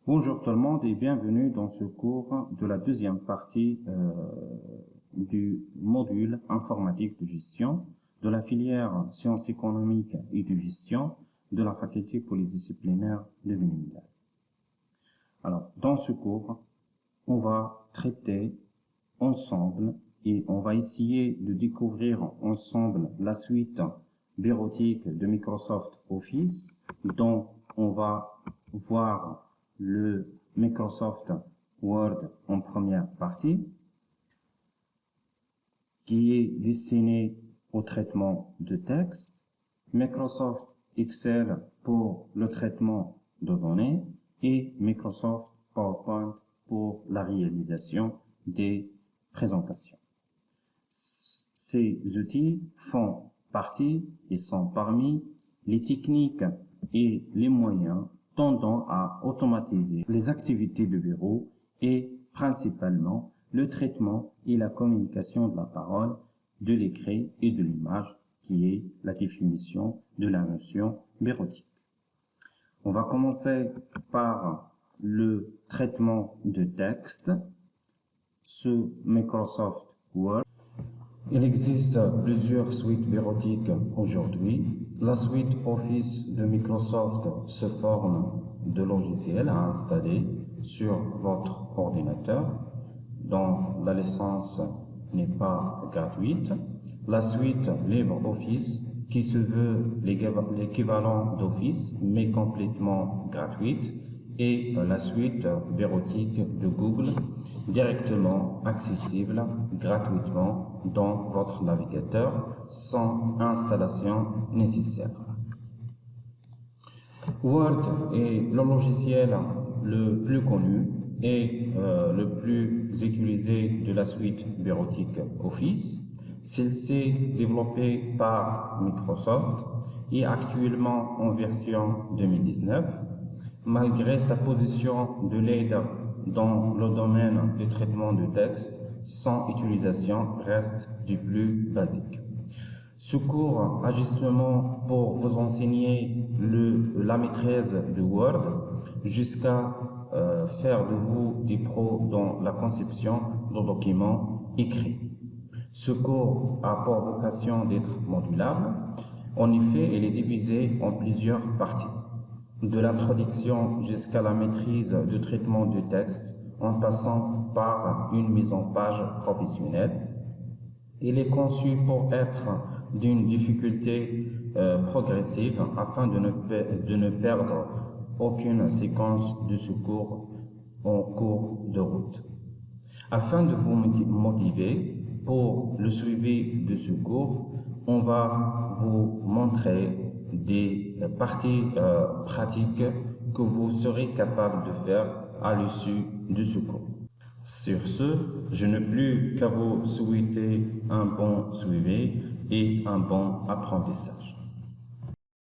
Bonjour tout le monde et bienvenue dans ce cours de la deuxième partie du module informatique de gestion de la filière sciences économiques et de gestion de la faculté polydisciplinaire de l'UNIMED. Alors, dans ce cours, on va traiter ensemble et on va essayer de découvrir ensemble la suite bureautique de Microsoft Office, dont on va voir le Microsoft Word en première partie, qui est destiné au traitement de texte, Microsoft Excel pour le traitement de données et Microsoft PowerPoint pour la réalisation des présentations. Ces outils font partie et sont parmi les techniques et les moyens tendant à automatiser les activités de bureau et principalement le traitement et la communication de la parole, de l'écrit et de l'image, qui est la définition de la notion bureautique. On va commencer par le traitement de texte sous Microsoft Word. Il existe plusieurs suites bureautiques aujourd'hui. La suite Office de Microsoft se forme de logiciels à installer sur votre ordinateur, dont la licence n'est pas gratuite. La suite LibreOffice, qui se veut l'équivalent d'Office, mais complètement gratuite, et la suite bureautique de Google, directement accessible gratuitement dans votre navigateur sans installation nécessaire. Word est le logiciel le plus connu et le plus utilisé de la suite bureautique Office. Celle-ci développée par Microsoft et actuellement en version 2019. Malgré sa position de leader dans le domaine du traitement de texte, son utilisation reste du plus basique. Ce cours a justement pour vous enseigner la maîtrise de Word jusqu'à faire de vous des pros dans la conception de documents écrits. Ce cours a pour vocation d'être modulable. En effet, il est divisé en plusieurs parties. De l'introduction jusqu'à la maîtrise du traitement du texte, en passant par une mise en page professionnelle. Il est conçu pour être d'une difficulté progressive afin de ne perdre aucune séquence de ce cours en cours de route. Afin de vous motiver pour le suivi de ce cours, on va vous montrer des parties pratiques que vous serez capable de faire à l'issue de ce cours. Sur ce, je n'ai plus qu'à vous souhaiter un bon suivi et un bon apprentissage.